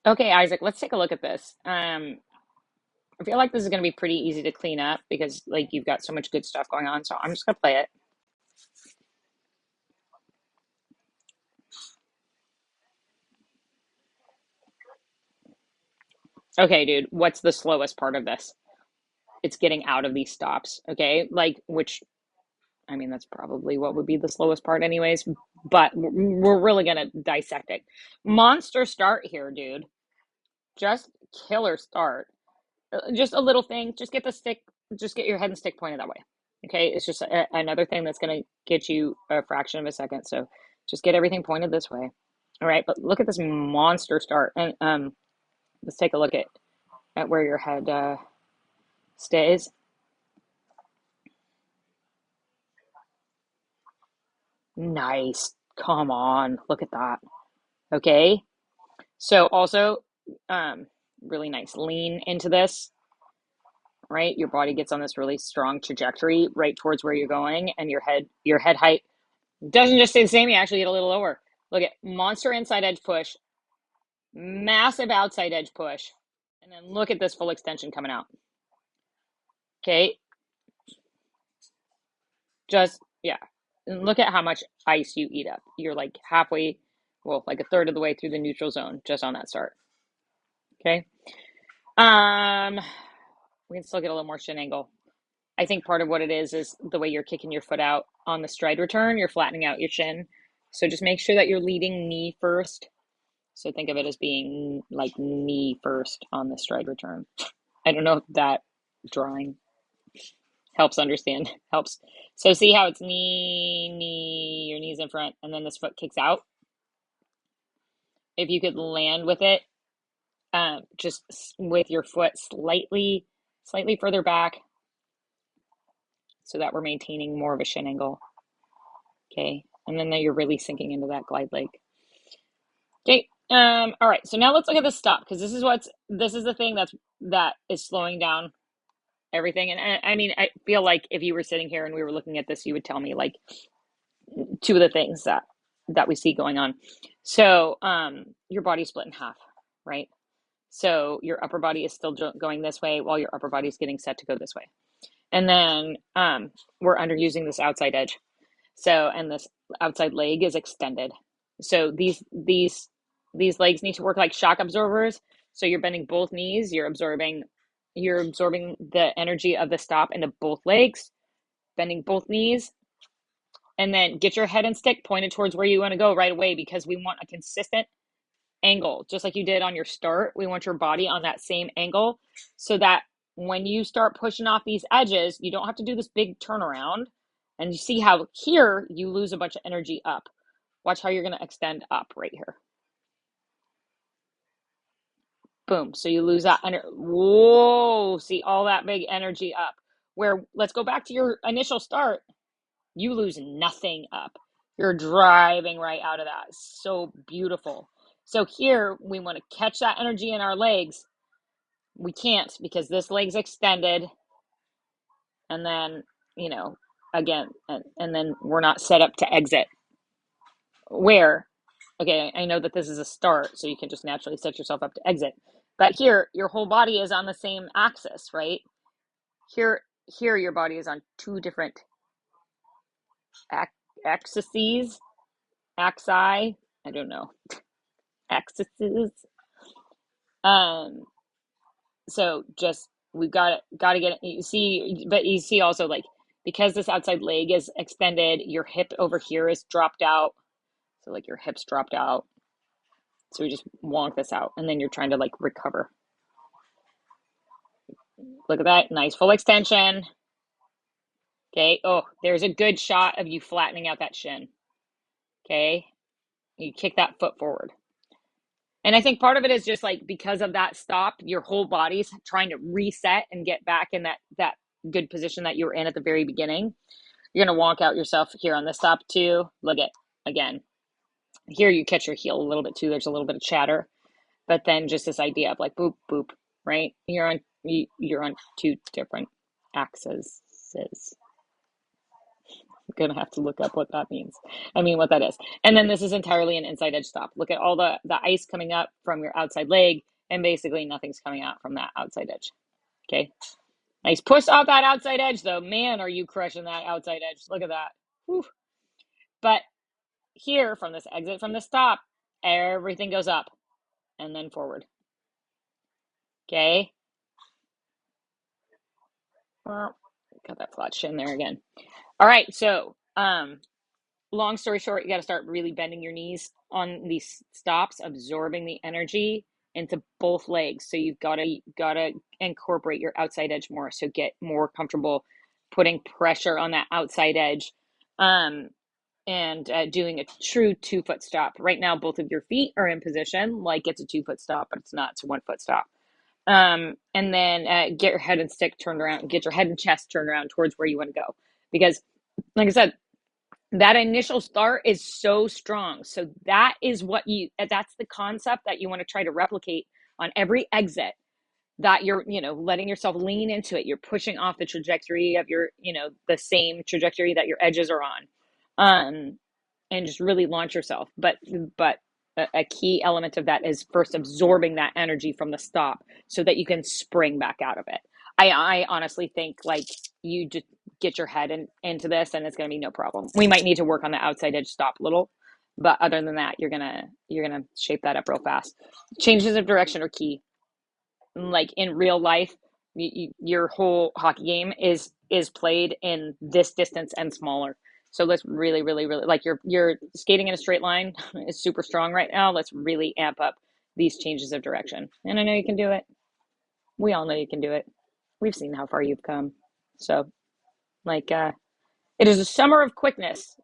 Okay, Isaac, let's take a look at this. I feel like this is going to be pretty easy to clean up because like you've got so much good stuff going on. So I'm just going to play it. Okay, dude, what's the slowest part of this? It's getting out of these stops, okay? Like, which, I mean, that's probably what would be the slowest part, anyways, but we're really gonna dissect it. Monster start here, dude. Just killer start. Just a little thing. Just get the stick, just get your head and stick pointed that way. Okay, it's just another thing that's gonna get you a fraction of a second. So just get everything pointed this way. All right, but look at this monster start. And let's take a look at where your head stays. Nice. Come on. Look at that. Okay. So also, um, really nice. Lean into this, right? Your body gets on this really strong trajectory right towards where you're going, and your head height doesn't just stay the same, you actually get a little lower. Look at monster inside edge push, massive outside edge push, and then look at this full extension coming out. Okay. Just yeah. And look at how much ice you eat up. You're like halfway, well, like a third of the way through the neutral zone just on that start. Okay. Um, we can still get a little more shin angle. I think part of what it is the way you're kicking your foot out on the stride return, you're flattening out your shin. So just make sure that you're leading knee first. So think of it as being like knee first on the stride return. I don't know if that drawing helps understand. Helps. So see how it's knee, your knees in front, and then this foot kicks out. If you could land with it, just with your foot slightly further back, so that we're maintaining more of a shin angle. Okay, and then you're really sinking into that glide leg. Okay. All right. So now let's look at the stop because this is the thing that is slowing down everything. And I mean, I feel like if you were sitting here and we were looking at this, you would tell me like two of the things that we see going on. So, your body's split in half, right? So your upper body is still going this way while your upper body is getting set to go this way. And then we're under using this outside edge. So, and this outside leg is extended. So these legs need to work like shock absorbers. So you're bending both knees, you're absorbing the energy of the stop into both legs, bending both knees, and then get your head and stick pointed towards where you want to go right away because we want a consistent angle, just like you did on your start. We want your body on that same angle so that when you start pushing off these edges, you don't have to do this big turnaround. And you see how here you lose a bunch of energy up. Watch how you're going to extend up right here. Boom. So you lose that energy. Whoa. See all that big energy up. Where let's go back to your initial start. You lose nothing up. You're driving right out of that. So beautiful. So here we want to catch that energy in our legs. We can't because this leg's extended. And then, again, and then we're not set up to exit. Where, okay, I know that this is a start, so you can just naturally set yourself up to exit. But here, your whole body is on the same axis, right? Here your body is on two different axes, axi, I don't know, axes. Um, so just we've got to get it. You see, but you see also like because this outside leg is extended, your hip over here is dropped out. So like your hips dropped out. So we just wonk this out, and then you're trying to like recover. Look at that, nice full extension. Okay. Oh, there's a good shot of you flattening out that shin. Okay. You kick that foot forward. And I think part of it is just like because of that stop, your whole body's trying to reset and get back in that good position that you were in at the very beginning. You're gonna wonk out yourself here on the stop too. Look at again. Here you catch your heel a little bit too. There's a little bit of chatter, but then just this idea of like boop boop, right? You're on two different axes. gonna have to look up what that means. I mean, what that is. And then this is entirely an inside edge stop. Look at all the ice coming up from your outside leg, and basically nothing's coming out from that outside edge. Okay. Nice push off that outside edge, though. Man, are you crushing that outside edge. Look at that. Whew. But here, from this exit from the stop, everything goes up and then forward. Okay. Well, got that flat shin there again. All right, so long story short, you got to start really bending your knees on these stops, absorbing the energy into both legs. So you've got to incorporate your outside edge more. So get more comfortable putting pressure on that outside edge, and doing a true 2-foot stop. Right now, both of your feet are in position like it's a 2-foot stop, but it's not. It's a 1-foot stop. And then get your head and stick turned around, get your head and chest turned around towards where you want to go. Because, like I said, that initial start is so strong. So that's the concept that you want to try to replicate on every exit, that you're, letting yourself lean into it. You're pushing off the trajectory of your, the same trajectory that your edges are on. And just really launch yourself. But a key element of that is first absorbing that energy from the stop so that you can spring back out of it. I honestly think like you just get your head into this and it's going to be no problem. We might need to work on the outside edge stop a little, but other than that, you're gonna shape that up real fast. Changes of direction are key. Like in real life, your whole hockey game is played in this distance and smaller. So let's really, really, really, like you're skating in a straight line is super strong right now. Let's really amp up these changes of direction. And I know you can do it. We all know you can do it. We've seen how far you've come. So like it is a summer of quickness.